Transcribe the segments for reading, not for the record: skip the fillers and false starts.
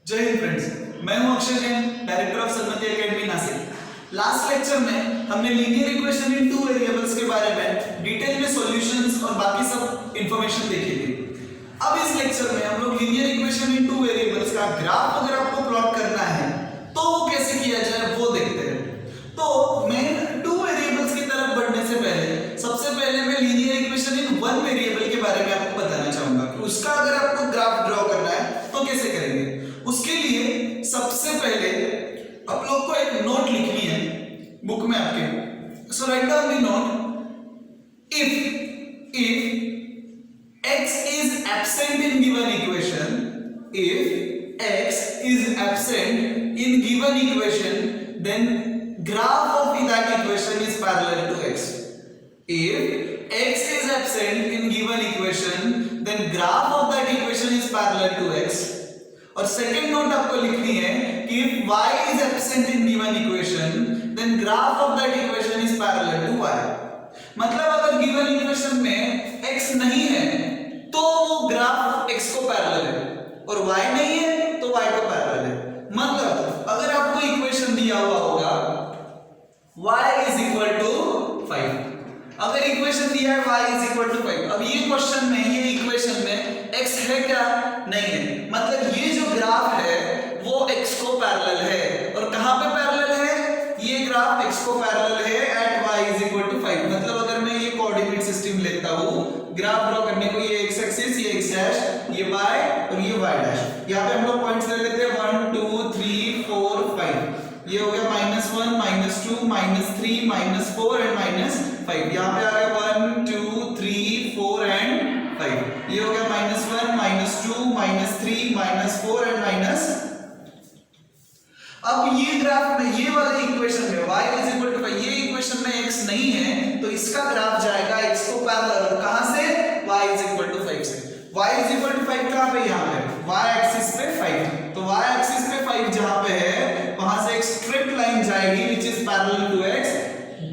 जय हिंद फ्रेंड्स, मैं हूं Akshay Jain, director of Sanmati academy Nashik. Last lecture में हमने linear equation in two variables के बारे में डिटेल में सॉल्यूशंस और बाकी सब इंफॉर्मेशन देखी थी। अब इस लेक्चर में हम लोग linear equation in two variables का ग्राफ अगर आपको प्लॉट करना है तो वो कैसे किया जाए वो देखते हैं। तो मैं टू वेरिएबल्स की तरफ बढ़ने से पहले सबसे पहले मैं linear equation in one variable के बारे में आपको बताना चाहूंगा कि उसका अगर आपको ग्राफ ड्रॉ करना है तो कैसे करेंगे। उसके लिए सबसे पहले आप लोग को एक नोट लिखनी है बुक में आपके। So write down the note, if x is absent in given equation, if x is absent in given equation, then graph of that equation is parallel to x. If x is absent in given equation, then graph of that equation is parallel to x. और second note आपको लिखनी है कि if y is absent in given equation, then graph of that equation is parallel to y. मतलब अगर given equation में x नहीं है तो वो ग्राफ x को पैरेलल है और y नहीं है तो y को पैरेलल है। मतलब अगर आपको इक्वेशन दिया हुआ होगा y is equal to 5, अगर इक्वेशन दिया है y is equal to 5, अब ये क्वेश्चन में ये इक्वेशन में x है क्या? नहीं है। मतलब ये जो ग्राफ है वो x को पैरेलल है और कहां पे पैरेलल है? ये ग्राफ x को पैरेलल है eight y is equal to 5। मतलब अगर मैं ये कोऑर्डिनेट सिस्टम लेता हूं ग्राफ ड्रॉ करने को, ये x एक्सिस, ये x डैश, ये y और ये y डैश। यहां पे हम लोग पॉइंट्स ले लेते हैं 1 2 3 4 5। ये हो गया -1 -2 -3 -4 एंड -5। यहां पे आ गया 1 2 3 4 एंड 5। ये हो गया -1 -2 -3 -4 एंड अब ये ग्राफ में ये वाले इक्वेशन में y is equal to 5, ये इक्वेशन में x नहीं है तो इसका ग्राफ जाएगा x को पैरेलल। कहां से? y is equal to 5 से। y is equal to 5 कहां पे? यहां पे y एक्सिस पे 5। तो y एक्सिस पे 5 जहां पे है वहां से एक स्ट्रेट लाइन जाएगी which is parallel to x.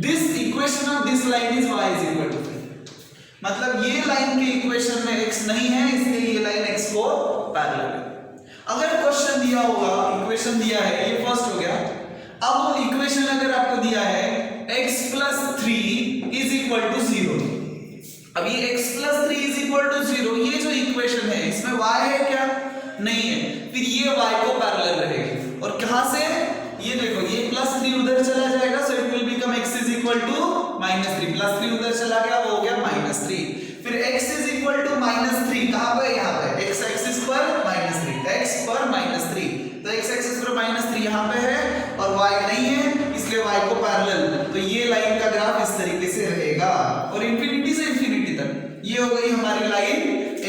This equation of this line is y is equal to 5। मतलब ये लाइन के इक्वेशन में x नहीं है इसलिए ये लाइन x को पैरेलल है। अगर क्वेश्चन दिया होगा, इक्वेशन दिया है, ये फर्स्ट हो गया। अब इक्वेशन अगर आपको दिया है x plus 3 is equal to 0, अब ये x plus 3 is equal to 0 ये जो इक्वेशन है इसमें y है क्या? नहीं है। फिर ये y को पैरेलल रहेगी और कहां से? ये देखो ये +3 उधर चला जाएगा so it will become x is equal to -3। +3 उधर चला गया वो हो गया -3। फिर x is equal to -3 कहां पे? यहां पे x एक्सिस पर -3, x पर -3। तो x एक्सिस पर -3 यहां पे है और y नहीं है इसलिए y को पैरेलल। तो ये लाइन का ग्राफ इस तरीके से रहेगा और इंफिनिटी से इंफिनिटी तक ये हो गई हमारी लाइन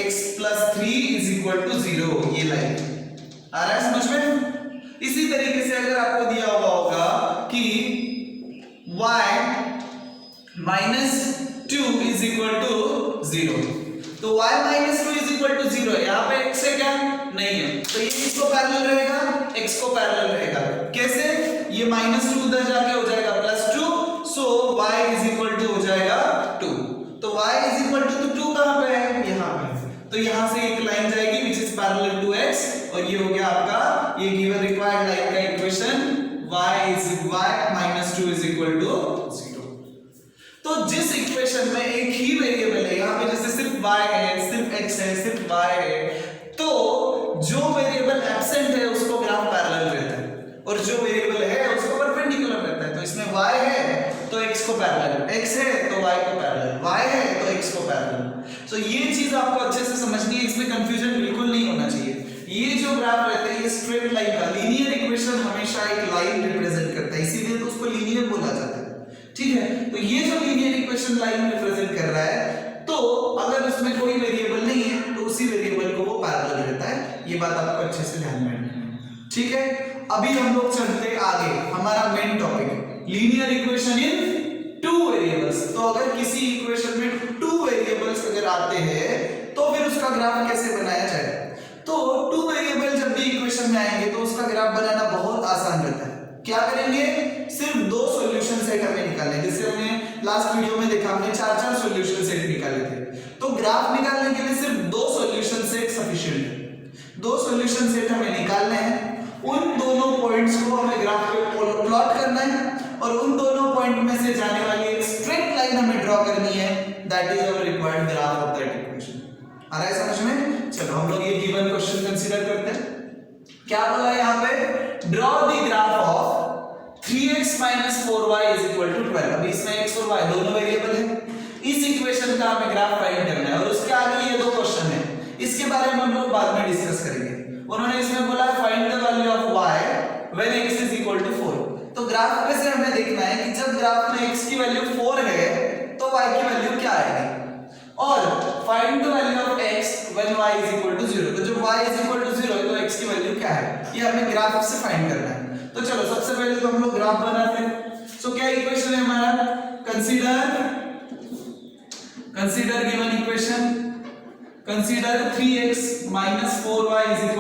x + 3 = 0। ये लाइन आ रहा है समझ में? इसी तरीके से अगर आपको दिया हुआ होगा कि y -2 = 0 तो y -2 = 0 है। यहाँ पे x है क्या? नहीं है तो ये किसको पैरेलल रहेगा? x को पैरेलल रहेगा। कैसे? ये -2 उधर जाके हो जाएगा +2 सो y = हो जाएगा 2। तो y = 2 कहां पे है? यहाँ पे। तो यहाँ से एक लाइन जाएगी which is parallel to x और ये हो गया आपका ये गिवन रिक्वायर्ड लाइन का इक्वेशन y -2 = 0। तो जिस इक्वेशन में एक ही वेरिएबल है, यहाँ पे जैसे सिर्फ y है, सिर्फ x है, सिर्फ y है, तो जो वेरिएबल एब्सेंट है उसको ग्राफ पैरेलल रहता है और जो वेरिएबल है उसको परपेंडिकुलर रहता है। तो इसमें y है तो x को पैरेलल, x है तो y को पैरेलल, y है तो x को पैरेलल। तो ये चीज आपको अच्छे से समझनी है, इसमें कंफ्यूजन बिल्कुल नहीं होना चाहिए। ये जो ग्राफ रहता है ये स्ट्रेट लाइन का, लीनियर इक्वेशन हमेशा एक लाइन रिप्रेजेंट करता है इसीलिए तो उसको लीनियर बोला जाता है। ठीक है, तो ये जो लीनियर इक्वेशन लाइन रिप्रेजेंट कर रहा है तो अगर उसमें कोई वेरिएबल नहीं है तो उसी वेरिएबल को वो पैरेलल रहता है। ये बात आपको अच्छे से ध्यान में रखनी है। ठीक है, अभी हम लोग चलते आगे, हमारा main topic linear equation in two variables. तो अगर किसी इक्वेशन में टू वेरिएबल्स अगर आते हैं तो फिर उसका ग्राफ कैसे बनाया जाए? तो टू वेरिएबल जब भी इक्वेशन में आएंगे तो उसका ग्राफ बनाना बहुत आसान रहता है। क्या करेंगे? सिर्फ 2 सॉल्यूशन सेट हमें निकालने, जैसे हमने लास्ट वीडियो में देखा हमने 4 सॉल्यूशन सेट निकाले थे। तो ग्राफ निकालने के लिए सिर्फ 2 सॉल्यूशन सेट सफिशिएंट है। दो सॉल्यूशन सेट हमें निकालने हैं, उन दोनों पॉइंट्स को हमें ग्राफ पे प्लॉट करना है और उन दोनों पॉइंट में से जाने वाली एक स्ट्रेट लाइन हमें ड्रॉ करनी है, that is our required graph of that equation. आ रहा है समझ में? चलो हम लोग ये गिवन क्वेश्चन कंसीडर करते हैं। क्या बोला है यहाँ पे? Draw the graph of 3x - 4y = 12। अभी इसमें x और y दोनों वेरिएबल है, इस इक्वेशन का हमें ग्राफ फाइंड करना है और उसके आगे ये दो क्वेश्चन है, इसके बारे में हम लोग बाद में डिस्कस करेंगे। उन्होंने इसमें बोला find the value of y when x = 4। तो ग्राफ पे से हमें देखना है कि जब ग्राफ में x की वैल्यू 4 है तो y की वैल्यू क्या आएगी, और find the value of x when y = 0। तो जब y = 0 है तो x की वैल्यू क्या है, ये हमें ग्राफ से फाइंड करना है। तो चलो सबसे पहले तो हम लोग ग्राफ बनाते हैं। सो क्या इक्वेशन है हमारा? Consider given equation, consider 3x - 4y =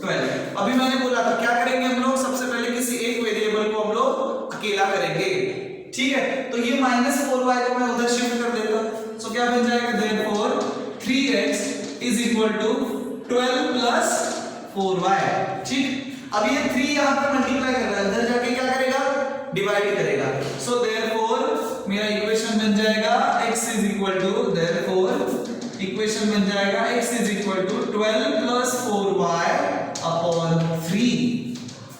12। अभी मैंने बोला था क्या करेंगे हम लोग, सबसे पहले किसी एक वेरिएबल को हम लोग अकेला करेंगे, ठीक है? तो ये -4y को मैं उधर शिफ्ट कर देता हूं। सो क्या बन जाएगा, देयरफॉर 3x = 12 + 4y, ठीक? अब ये 3 यहां पे मल्टीप्लाई कर रहा है, उधर जाके क्या करेगा, डिवाइड करेगा। सो देयरफॉर मेरा इक्वेशन बन जाएगा x देयरफॉर इक्वेशन बन जाएगा x = 12 + 4y / 3,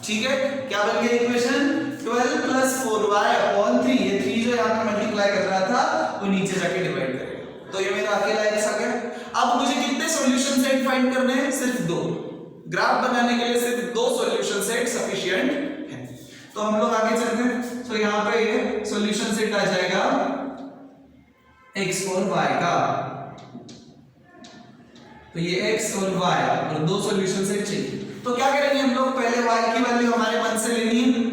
ठीक है? क्या बन गया इक्वेशन? 12 + 4y / 3। ये 3 जो यहां पे मल्टीप्लाई कर रहा था वो नीचे जाके डिवाइड करेगा, तो ये मेरा अकेला x आ गया। अब मुझे कितने सॉल्यूशन सेट फाइंड करने हैं? सिर्फ 2। ग्राफ बनाने के लिए सिर्फ 2 सॉल्यूशन सेट सफिशिएंट है। तो हम लोग आगे चलते हैं। तो यहाँ पे ये सॉल्यूशन सेट आ जाएगा x और y का, तो ये x और y और 2 सॉल्यूशन सेट चाहिए। तो क्या करेंगे हम लोग, पहले y की वैल्यू हमारे मन से लेनी है,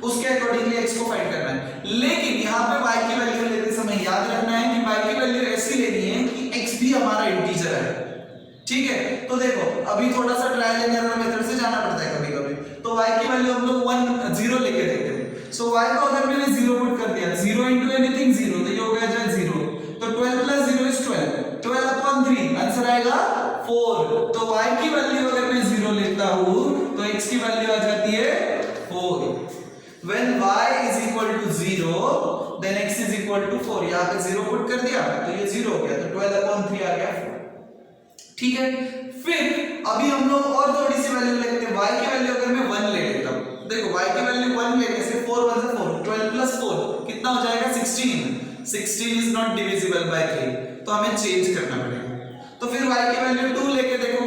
उसके अकॉर्डिंगली x को फाइंड करना है। लेकिन यहाँ पे y की वैल्यू लेते समय याद रखना है कि y की वैल्यू ऐसी लेनी है कि x भी हमारा इंटीजर है, ठीक है? तो देखो अभी थोड़ा सा ट्रायल एंड एरर मेथड से जाना पड़ता है कभी-कभी, तो y की वैल्यू हम लोग 1 0 लेके देखते हैं। सो y को अगर मैंने 0 पुट कर दिया, 0 * एनीथिंग 0, तो ये हो गया जाए 0। तो 12 + 0 = 12, 12/3 आंसर आएगा 4। तो y की वैल्यू अगर मैं 0 लेता हूं तो x की वैल्यू आ जाती है 4। When y = 0 then x = 4। यहां पे 0 पुट कर दिया तो ये 0 हो गया, तो 12/3 आ गया, ठीक है? फिर अभी हम लोग और थोड़ी सी वैल्यू लेते हैं। y की वैल्यू अगर मैं 1 ले लेता हूं, देखो y की वैल्यू 1 लेने से 4 1 4, 12 + 4 कितना हो जाएगा, 16। 16 इज नॉट डिविजिबल बाय 3, तो हमें चेंज करना पड़ेगा। तो फिर y की वैल्यू 2 लेके देखो,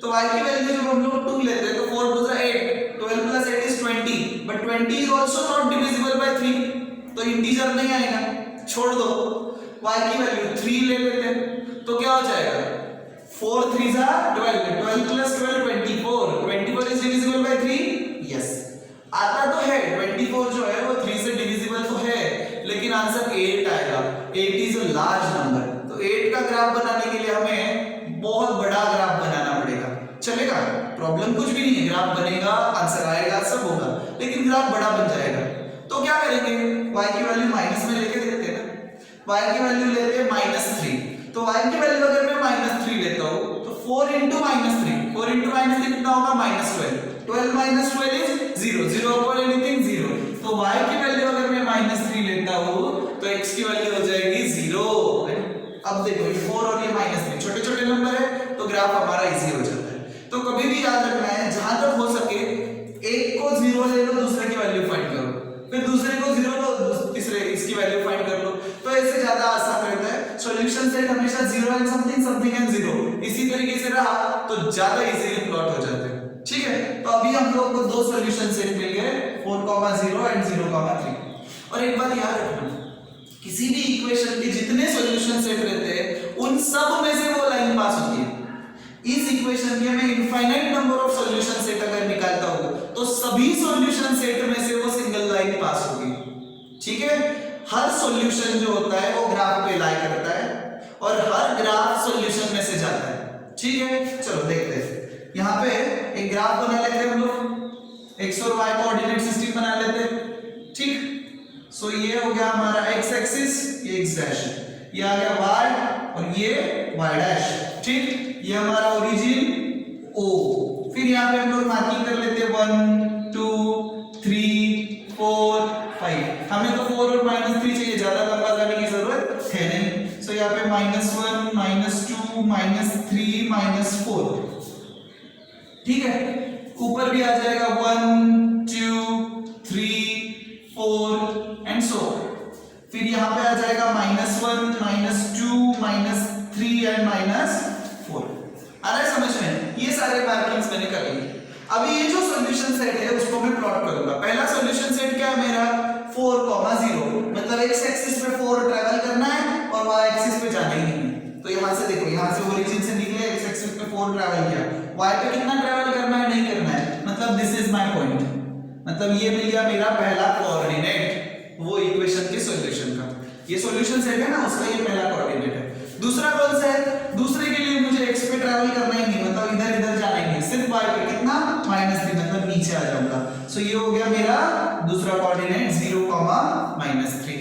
तो y की वैल्यू जब हम लोग 2 लेते हैं तो 4 2 8, 12 + 8 is 20, but 20 is also not divisible by 3, तो इंटीजर नहीं आएगा, छोड़ दो। y की वैल्यू 3 ले लेते हैं तो क्या हो जाएगा, 4 3s are 12, 12 + 12 24, 24 is divisible by 3, yes आता तो है। 24 जो है वो 3 से डिविजिबल तो है, लेकिन आंसर 8 आएगा। 8 इज अ लार्ज नंबर, तो 8 का ग्राफ बनाने के लिए हमें बहुत बड़ा ग्राफ बनाना पड़ेगा। चलेगा, प्रॉब्लम कुछ भी नहीं है, ग्राफ बनेगा, आंसर आएगा, सब होगा, लेकिन ग्राफ बड़ा बन जाएगा। तो क्या करेंगे, y की वैल्यू माइनस में लेके देखते हैं ना। y की वैल्यू लेते हैं -3, तो y की वैल्यू अगर मैं -3 लेता हूं तो 4 * -3, 4 * -3 कितना होगा, -12, 12 - 12 इज 0, 0 upon anything 0। तो y की वैल्यू अगर मैं -3 लेता हूं तो x की वैल्यू हो जाएगी 0। अब देखो ये 4 और ये -3 छोटे-छोटे नंबर है, तो ग्राफ हमारा इजी हो जाता है। तो कभी भी याद रखना है, जहां तक हो सके एक को 0 ले लो, दूसरे की वैल्यू फाइंड करो, फिर दूसरे को 0 लो, तीसरे इसकी वैल्यू फाइंड कर लो, तो ऐसे ज्यादा आसान रहता है। सॉल्यूशन सेट हमेशा 0 एंड समथिंग, समथिंग एंड 0 इसी तरीके से रहा तो ज्यादा इजीली प्लॉट हो जाते हैं, ठीक है? तो अभी हम लोग को 2 सॉल्यूशन सेट मिल गए, 4,0 एंड 0,3। और एक बात याद रखना, किसी भी इक्वेशन के जितने सॉल्यूशन सेट रहते हैं उन सब में से वो लाइन पास होती है। इस इक्वेशन के मैं infinite number of solution set अगर निकालता हूं तो सभी सॉल्यूशन सेट में से वो सिंगल लाइन पास होगी, ठीक है? हर सॉल्यूशन जो होता है वो ग्राफ पे लाई करता है और हर ग्राफ सॉल्यूशन में से जाता है, ठीक है? चलो देखते हैं। यहाँ पे एक ग्राफ बना लेते हैं हम लोग, x और y कोऑर्डिनेट सिस्टम बना लेते हैं, ठीक? सो ये हो गया हमारा x एक्सिस, ये x डैश, ये आ गया y और ये y डैश, ठीक? ये हमारा ओरिजिन O। फिर यहाँ पे हम लोग मार्किंग कर लेते हैं 1 2 3 4 5। हमें तो 4 और -3 चाहिए, ज्यादा लंबा जाने की जरूरत है नहीं। सो यहाँ पे -1 -2 -3 -4, ठीक है। ऊपर भी आ जाएगा 1 2 3 4 एंड सो। फिर यहाँ पे आ जाएगा -1 -2 -3 एंड -4। आ रहा है समझ में? ये सारे मार्किंग्स मैंने कर लिए। अभी ये जो सॉल्यूशन सेट है उसको मैं प्लॉट करूंगा। पहला सॉल्यूशन सेट क्या है मेरा? 4, 0, मतलब x एक्सिस पे 4 ट्रैवल करना है और y एक्सिस पे जाना ही नहीं है। तो यहां से देखो, यहां से ओरिजिन से निकले, x एक्सिस पे 4 ट्रैवल किया, y पे कितना ट्रैवल करना है, नहीं करना है, मतलब दिस इज माय पॉइंट। मतलब ये मिल गया मेरा पहला कोऑर्डिनेट वो इक्वेशन के सॉल्यूशन का। ये सॉल्यूशन सेट है ना, उसका ये पहला कोऑर्डिनेट है। दूसरा कौन सा है? दूसरे के लिए मुझे x पे ट्रैवल करना ही नहीं, मतलब इधर इधर जाना ही नहीं, सिर्फ y पे कितना, -3, मतलब नीचे आ जाऊंगा। सो ये हो गया मेरा दूसरा कोऑर्डिनेट 0, -3।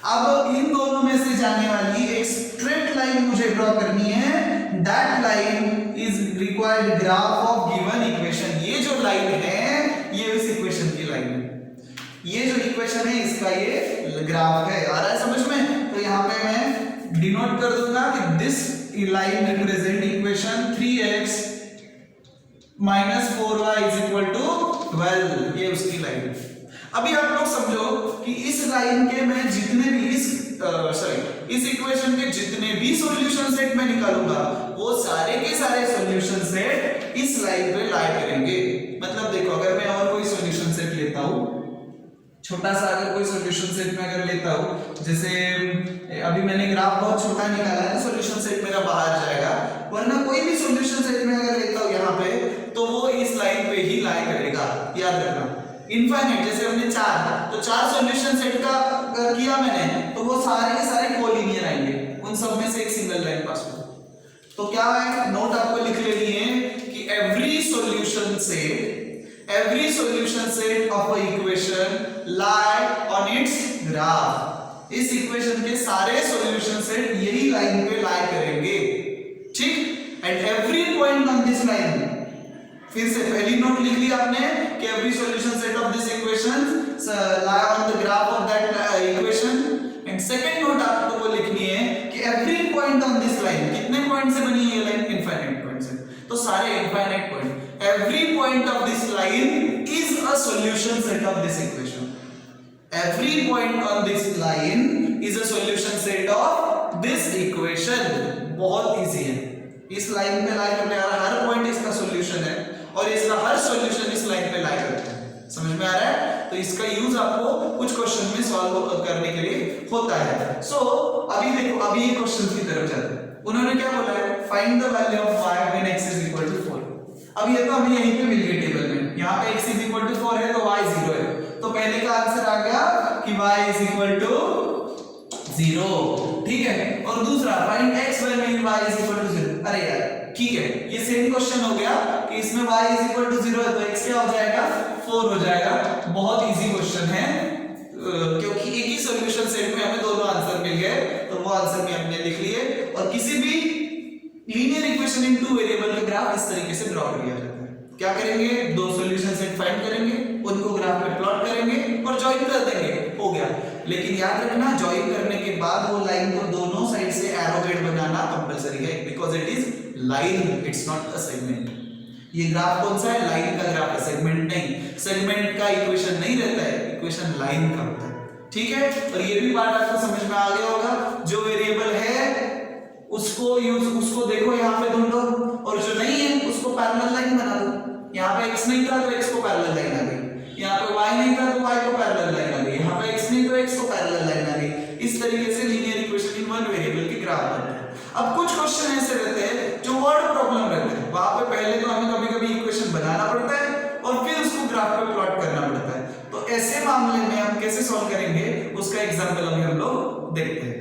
अब इन दोनों में से जाने वाली एक स्ट्रेट लाइन मुझे ड्रॉ करनी है। That line is required graph of given equation. ये जो लाइन है ये इस इक्वेशन की लाइन है। ये जो इक्वेशन है इसका ये ग्राफ है। आ रहा है समझ में? तो यहाँ पे मैं डिनोट कर दूंगा कि this line represent equation 3x - 4y = 12। ये उसकी लाइन है। अभी आप लोग समझो कि इस लाइन के मैं जितने भी इस इक्वेशन के जितने भी सॉल्यूशन सेट मैं निकालूंगा वो सारे के सारे सॉल्यूशन सेट इस लाइन पे लाई करेंगे। मतलब देखो, अगर मैं और कोई सॉल्यूशन सेट लेता हूं, छोटा सा अगर कोई सॉल्यूशन सेट में अगर लेता हूं, जैसे अभी मैंने ग्राफ बहुत छोटा निकाला है, सॉल्यूशन सेट मेरा बाहर जाएगा, वरना कोई भी सॉल्यूशन सेट में अगर लेता हूं यहाँ पे, तो वो इस लाइन पे ही लाई करेगा। याद रखना, इनफाइनाइट जैसे हमने 4 सॉल्यूशन सेट का अगर किया मैंने, तो वो सारे के सारे कोलिनियर आएंगे, उन सब में से एक सिंगल लाइन पास होगा। तो क्या है, नोट आपको लिख लेनी है कि every solution set of a equation lie on it's graph. इस इक्वेशन के सारे सॉल्यूशन सेट यही लाइन पे लाई करेंगे, ठीक। And every point on this line, फिर से पहली नोट लिख ली आपने कि every solution set of this equation lie on the graph of that equation. And second note आपको वो लिखनी है कि every point on this line, कितने पॉइंट से बनी है ये लाइन? इनफाइनाइट पॉइंट से। तो सारे infinite point, every point of this line is a solution set of this equation. Every point on this line is a solution set of this equation। बहुत easy है, इस लाइन पे लाई करने वाला हर point इसका सॉल्यूशन है और इसका हर सॉल्यूशन इस लाइन पे लाई करता है। समझ में आ रहा है? तो इसका यूज आपको कुछ क्वेश्चन में सॉल्व करने के लिए होता है। सो अभी देखो, अभी ये क्वेश्चन की तरफ जाते हैं। उन्होंने क्या बोला है? Find the value of y when x is equal to 4। अब ये तो हमें यहीं पे मिल गई टेबल में, यहाँ पे x is equal to 4 है तो y 0 है, तो पहले का आंसर आ गया कि y is equal to 0, ठीक है। और दूसरा find x when y is equal to 0। अरे यार ठीक है, ये सेम क्वेश्चन हो गया कि इसमें y is equal to 0 है तो x क्या हो जाएगा? 4 हो जाएगा। बहुत इजी क्वेश्चन है, क्योंकि एक ही सॉल्यूशन सेट में हमें दोनों आंसर मिल गए, तो वो आंसर भी हमने लिख लिए। और किसी भी लीनियर इक्वेशन इन 2 वेरिएबल का ग्राफ इस तरीके से ड्रॉ किया जाता है। क्या करेंगे? दो सॉल्यूशन सेट फाइंड करेंगे, उनको ग्राफ पे प्लॉट करेंगे और जॉइन कर देंगे, हो गया। लेकिन याद रखना, जॉइन करने के बाद वो लाइन को दोनों साइड से एरोहेड बनाना कंपलसरी है, because it is line, it's not a segment. ये ग्राफ कौन सा है? लाइन का ग्राफ है, सेगमेंट नहीं। सेगमेंट का इक्वेशन नहीं रहता है, इक्वेशन लाइन का होता है, ठीक है। और ये भी बात आपको समझ में आ गया होगा, जो वेरिएबल है उसको देखो यहाँ पे ढूंढो, और जो नहीं है उसको पैरेलल लाइन बना दो। यहाँ पे x नहीं था तो x को पैरेलल लाइन आ गई, यहाँ पे y नहीं था तो y को पैरेलल लाइन आ गई, यहाँ पे x नहीं तो x को पैरेलल लाइन आ गई। इस तरीके से linear equation in one variable के ग्राफ बनते हैं। अब कुछ क्वेश्चन ऐसे रहते हैं जो वर्ड प्रॉब्लम रहते हैं, वहां पे पहले तो हमें कभी-कभी इक्वेशन बनाना पड़ता है और फिर उसको ग्राफ पे प्लॉट करना पड़ता है। तो ऐसे मामले में हम कैसे सॉल्व करेंगे उसका एग्जांपल अभी हम लोग देखते हैं।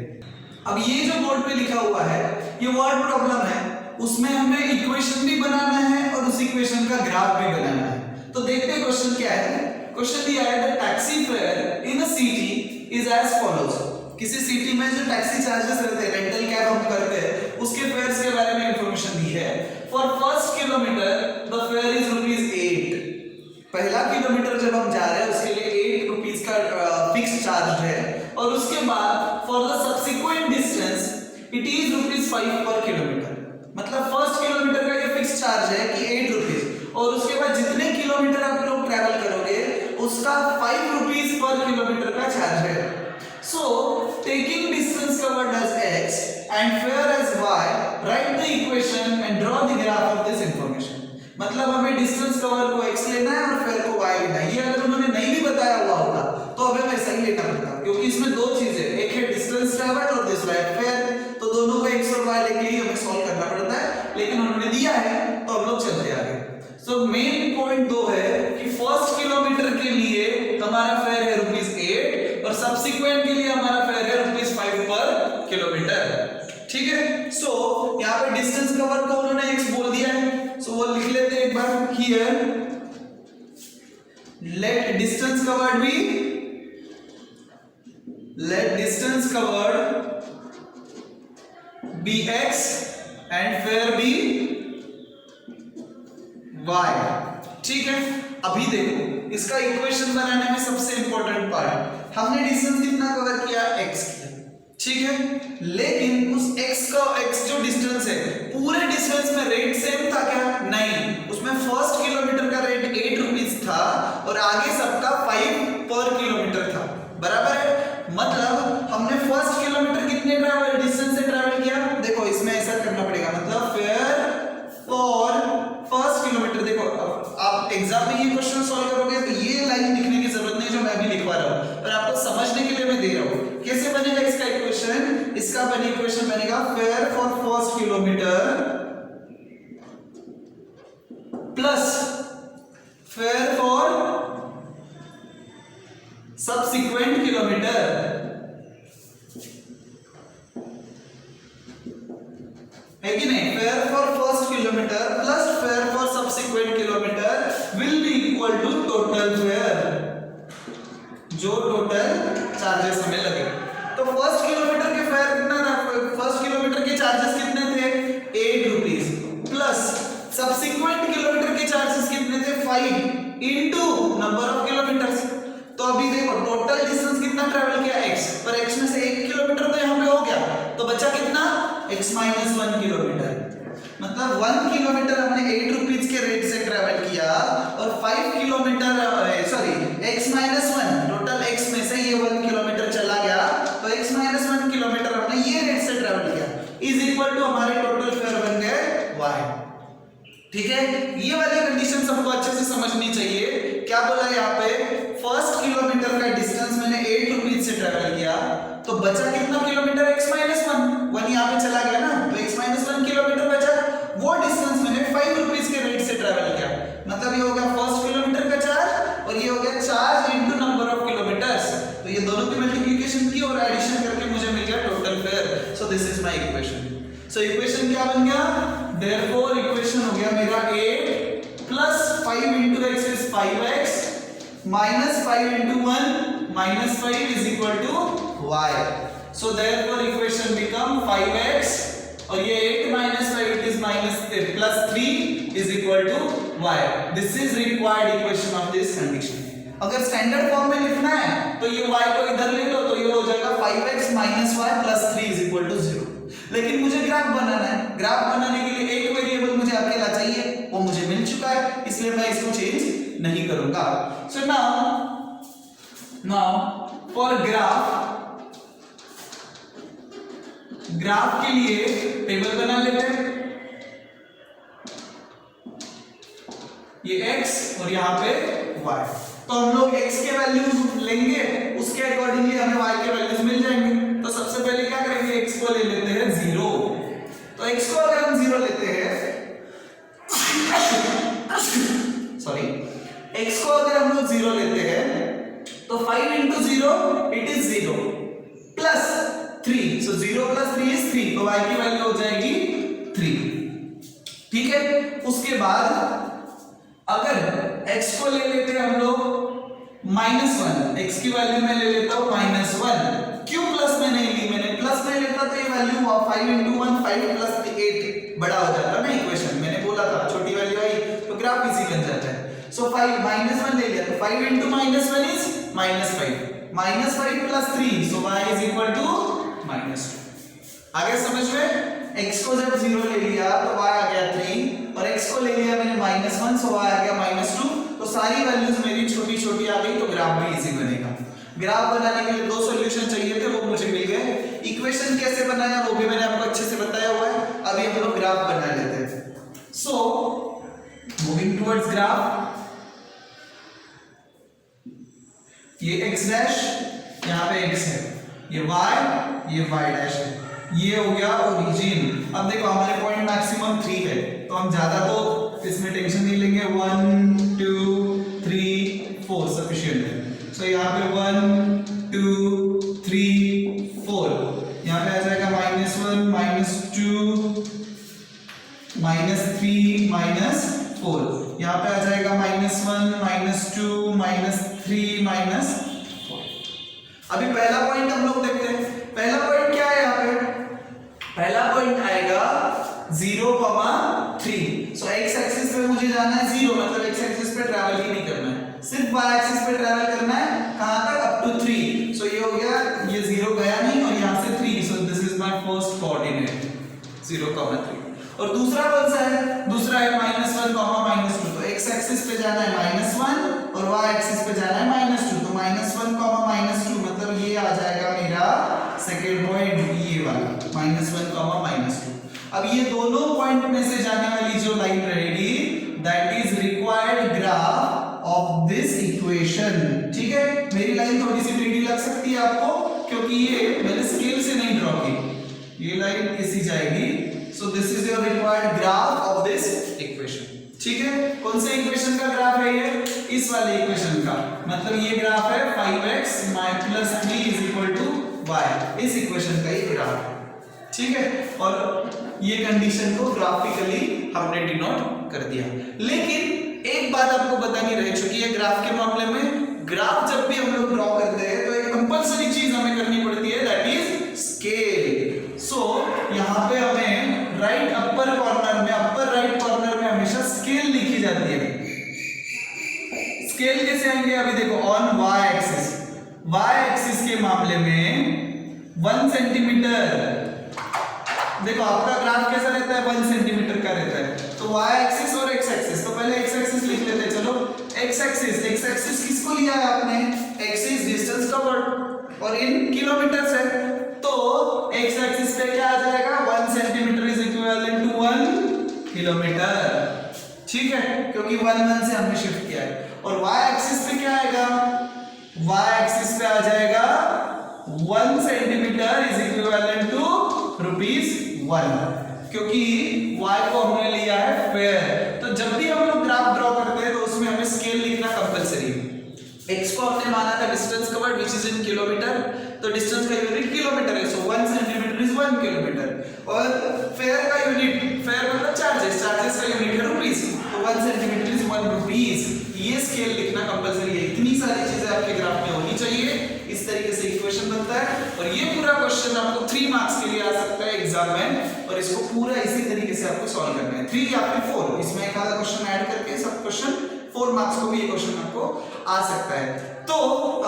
अब ये जो बोर्ड पे लिखा हुआ है ये वर्ड प्रॉब्लम है, उसमें हमें इक्वेशन भी बनाना है और उस इक्वेशन का ग्राफ भी बनाना है। तो देखते हैं क्वेश्चन क्या है। क्वेश्चन दिया है the taxi fare in a city is as follows. किसी सिटी में जो टैक्सी चार्जेस रहते हैं, रेंटल कैब हम करते हैं, उसके फेयर्स के बारे में इंफॉर्मेशन दी है। फॉर फर्स्ट किलोमीटर ₹5 पर किलोमीटर। मतलब फर्स्ट किलोमीटर का ये फिक्स चार्ज है कि 8 रुपीज, और उसके बाद जितने किलोमीटर आप लोग ट्रैवल करोगे उसका 5 रुपीज पर किलोमीटर का चार्ज है। So taking distance covered as x and fare as y, write the equation and draw the graph of this information। मतलब हमें डिस्टेंस कवर को x लेना है और फेयर को y लेना है। ये अगर उन्होंने नहीं भी बताया हुआ होता तो हमें वैसा ही लेना पड़ता, क्योंकि इसमें दो चीजें, एक है डिस्टेंस ट्रैवल्ड और दूसरा है फेयर, तो दोनों को x और y लेके ही हमें सॉल्व करना पड़ता है, लेकिन उन्होंने दिया है तो हम लोग चलते आगे। सो मेन पॉइंट दो है कि फर्स्ट किलोमीटर के लिए हमारा फेयर है ₹8 और सब्सिक्वेंट के लिए हमारा फेयर है ₹5 पर किलोमीटर। ठीक है, सो यहाँ पे डिस्टेंस कवर को उन्होंने x बोल दिया है, सो वो लिख लेते हैं एक बार। Here let distance covered be x and fare be y। ठीक है, अभी देखो इसका इक्वेशन बनाने में सबसे इंपॉर्टेंट पार्ट, हमने डिस्टेंस कितना कवर किया, x किया, ठीक है, लेकिन उस x जो डिस्टेंस है पूरे डिस्टेंस में रेट सेम था क्या? नहीं, उसमें फर्स्ट किलोमीटर का रेट 8 रुपीज था और आगे सबका 5 पर किलोमीटर था, बराबर है। मतलब हमने फर्स्ट किलोमीटर कितने ट्रैवल डिस्टेंस से ट्रैवल किया, देखो इसमें ऐसा करना पड़ेगा, मतलब फेयर फॉर फर्स्ट किलोमीटर। देखो आप एग्जाम में ये क्वेश्चन सॉल्व करोगे तो ये लाइन लिखने की जरूरत नहीं जो मैं भी लिखवा रहा हूं, पर आपको समझने के लिए मैं दे रहा हूं। कैसे बनेगा इसका इक्वेशन? इसका इक्वेशन बनेगा fare for first kilometre plus fare for subsequent kilometre, है कि नहीं? Fare for first kilometre plus fare for subsequent kilometre will be equal to total fare, जो टोटल चार्जेस हमें लगे। तो फर्स्ट किलोमीटर के फेयर कितना था? फर्स्ट किलोमीटर के चार्जेस कितने थे? 8 रुपीज प्लस सबसिक्वेंट किलोमीटर के चार्जेस कितने थे? 5 इनटू नंबर ऑफ किलोमीटर्स। तो अभी देखो टोटल डिस्टेंस कितना ट्रैवल किया, x, पर x में से 1 किलोमीटर तो यहाँ पे हो गया, तो बचा कितना? x minus 1 kilometre. मतलब 1 किलोमीटर हमने 8 रुपीज के रेट से ट्रैवल किया और 5 kilometre x minus 1, total x में से ये 1 किलोमीटर चला गया, तो x माइनस 1 किलोमीटर हमने ये रेट से ट्रैवल किया इज इक्वल टू हमारे टोटल फेयर बन गए y। ठीक है, ये वाली कंडीशन सबको अच्छे से समझनी चाहिए। क्या बोला यहाँ पे? फर्स्ट किलोमीटर का डिस्टेंस मैंने 8 रुपीज से ट्रैवल किया, तो बचा कितना किलोमीटर? x माइनस 1 यहाँ पे चला गया ना, तो x माइनस 1 किलोमीटर बचा, वो डिस्टेंस मैंने 5 रुपीज के रेट से ट्रैवल किया। मतलब ये हो गया फर्स्ट किलोमीटर का चार्ज और ये हो गया charge into number of kilometres, तो ये दोनों की मल्टीप्लिकेशन की और एडिशन करके मुझे मिल गया total fair. So this is my equation. So equation क्या बन गया? देयरफॉर इक्वेशन हो गया मेरा 8 plus 5 into x is 5x minus 5 into 1 minus 5 is equal to y. So therefore equation become 5x और ये 8 minus 5 it is minus plus 3 is equal to y. This is required equation of this condition. अगर standard form में लिखना है तो ये y को इधर ले लो, तो ये हो जाएगा 5x minus y plus 3 is equal to 0। लेकिन मुझे ग्राफ बनाना है, ग्राफ बनाने के लिए एक वेरिएबल मुझे अकेला चाहिए, वो मुझे मिल चुका है, इसलिए मैं इसको चेंज नहीं करूंगा। सो नाउ फॉर ग्राफ के लिए टेबल बना लेते हैं। ये x और यहाँ पे y, तो हम लोग x के वैल्यूज लेंगे, उसके अकॉर्डिंगली हमें y के वैल्यूज मिल जाएंगे। तो सबसे पहले क्या करेंगे? x को ले लेते हैं 0। तो x को अगर हम 0 लेते हैं x को अगर हम लोग 0 लेते हैं तो 5 into 0 it is 0 plus 3, so 0 plus 3 is 3, तो y की वैल्यू हो जाएगी 3। ठीक है, उसके बाद अगर x को ले लेते हैं हम लोग -1, x की वैल्यू मैं ले लेता हूं -1, क्यों प्लस में नहीं ली? मैंने प्लस में लेता तो ये वैल्यू 5 into 1 5 plus 8 बड़ा हो जाता ना इक्वेशन, मैंने बोला था छोटी वैल्यू आई तो ग्राफ इजी बन जाता है। सो 5 -1 ले लिया तो 5 into -1 is -5 plus 3, so y is equal to -2। आगे समझ में? x को जब 0 ले लिया तो y आ गया 3 और x को ले लिया मैंने -1 सो y आ गया -2। तो सारी वैल्यूज मेरी छोटी छोटी आ गई तो ग्राफ भी इजी बनेगा। ग्राफ बनाने के लिए दो सॉल्यूशन चाहिए थे, वो मुझे मिल गए। इक्वेशन कैसे बनाया वो भी मैंने आपको अच्छे से बताया हुआ है। अभी हम लोग ग्राफ बना लेते हैं। सो मूविंग टुवर्ड्स ग्राफ, ये x डैश, यहाँ पे x है, ये y डैश है, ये हो गया ओरिजिन। अब देखो हमारे पॉइंट मैक्सिमम 3 है तो हम ज्यादा तो इसमें टेंशन नहीं लेंगे। 1 2 3 4 सफिशिएंट है। सो यहाँ पे 1 2 3 4, यहाँ पे आ जाएगा -1 -2 -3 -4, यहाँ पे आ जाएगा -1 -2 -3 -4। अभी पहला पॉइंट हम लोग देखते हैं। पहला पॉइंट क्या है यहाँ पे? पहला पॉइंट आएगा 0,3। सो x एक्सिस पे मुझे जाना है 0, मतलब x एक्सिस पे ट्रैवल ही नहीं करना है, सिर्फ y एक्सिस पे ट्रैवल करना है। कहां तक? Up to 3। सो ये हो गया, ये 0 गया नहीं और यहां से 3। So this is my first coordinate 0,3। और दूसरा कौन सा है? दूसरा है -1, -2। तो x एक्सिस पे जाना है -1 और y एक्सिस पे जाना है -2। तो -1, -2 मतलब ये आ जाएगा मेरा सेकंड पॉइंट, ये वाला -1, -2। अब ये दोनों पॉइंट में से जाने वाली जो लाइन रहेगी that is required graph of this equation. ठीक है, मेरी लाइन थोड़ी सी टेढ़ी लग सकती है आपको क्योंकि ये मैंने स्केल से नहीं ड्रॉ की, ये लाइन ऐसी जाएगी। So this is your required graph of this equation. ठीक है, कौन से इक्वेशन का ग्राफ है ये? इस वाले इक्वेशन का, मतलब ये ग्राफ है 5x - 3 = y, इस इक्वेशन का ये ग्राफ है। ठीक है, और ये कंडीशन को ग्राफिकली हमने डिनोट कर दिया। लेकिन एक बात आपको बतानी रह चुकी है ग्राफ के मामले में, ग्राफ जब भी हम लोग ड्रॉ करते हैं तो एक कंपलसरी चीज हमें करनी पड़ती है, दैट इज स्केल। सो यहाँ पे हमें राइट अपर कॉर्नर में, अपर राइट कॉर्नर में हमेशा स्केल लिखी जाती है। स्केल कैसे आएंगे? अभी देखो, ऑन y एक्सिस के मामले में 1 सेंटीमीटर, देखो आपका ग्राफ कैसा रहता है? 1 सेंटीमीटर का रहता है। तो y एक्सिस और x एक्सिस, तो पहले x एक्सिस लिख लेते हैं। चलो x एक्सिस किसको लिया है आपने? x इज डिस्टेंस कवर्ड और इन किलोमीटर है। तो x एक्सिस पे क्या आ जाएगा? 1 centimetre is equivalent to 1 kilometre. ठीक है, क्योंकि 1 से हमने शिफ्ट किया है। और y एक्सिस पे क्या आएगा? y एक्सिस पे आ जाएगा 1 सेंटीमीटर इज इक्विवेलेंट टू ₹1, क्योंकि y को हमने लिया है फेयर। तो जब भी हम लोग ग्राफ ड्रॉ करते हैं तो उसमें हमें स्केल लिखना कंपलसरी है। x को हमने माना था distance covered which is in kilometre, तो डिस्टेंस का यूनिट किलोमीटर है। सो 1 सेंटीमीटर इज 1 किलोमीटर। और फेयर का यूनिट, फेयर मतलब चार्जेस का यूनिट है रुपीस, तो 1 सेंटीमीटर इज 1 रुपीस। ये स्केल लिखना कंपलसरी है। इतनी सारी चीजें आपके ग्राफ में होनी चाहिए। इस तरीके से इक्वेशन बनता है और ये पूरा क्वेश्चन आपको 3 मार्क्स के लिए आ सकता है एग्जाम में, और इसको पूरा इसी तरीके से आपको सॉल्व करना है। 3 या फिर 4, इसमें एक आधा क्वेश्चन ऐड करके सब क्वेश्चन 4 मार्क्स को भी ये क्वेश्चन आपको आ सकता है। तो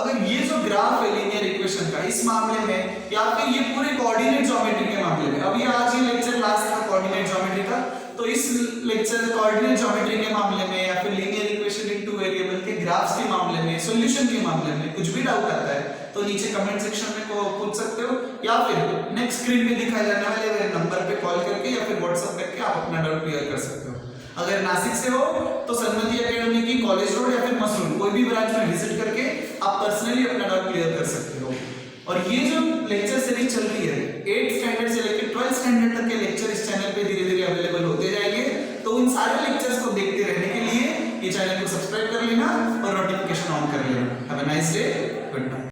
अगर ये जो ग्राफ है लीनियर इक्वेशन का इस मामले में, या फिर ये पूरे कोऑर्डिनेट ज्योमेट्री के मामले में, अभी आज ये लेक्चर लास्ट था कोऑर्डिनेट ज्योमेट्री का, तो इस लेक्चर कोऑर्डिनेट ज्योमेट्री के मामले में या फिर लीनियर इक्वेशन इन 2 वेरिएबल के ग्राफ्स के मामले में, सॉल्यूशन के मामले में कुछ भी डाउट आता है तो नीचे कमेंट सेक्शन में को पूछ सकते हो, या फिर नेक्स्ट स्क्रीन पे दिखाए जाने वाले मेरे नंबर पे कॉल करके या फिर व्हाट्सएप करके आप अपना डाउट क्लियर कर सकते हो। अगर नासिक से हो तो सन्मति एकेडमी की कॉलेज रोड या फिर मसरूम कोई भी ब्रांच में विजिट करके आप पर्सनली अपना डाउट क्लियर कर सकते हो। और ये जो लेक्चर सीरीज चल रही है 8th स्टैंडर्ड से लेकर 12th स्टैंडर्ड तक के लेक्चर इस चैनल पे धीरे धीरे अवेलेबल होते जाएंगे, तो उन सारे लेक्चर्स को देखते रहने के लिए ये चैनल को सब्सक्राइब कर लेना और नोटिफिकेशन ऑन कर लेना। Have a nice day, good night.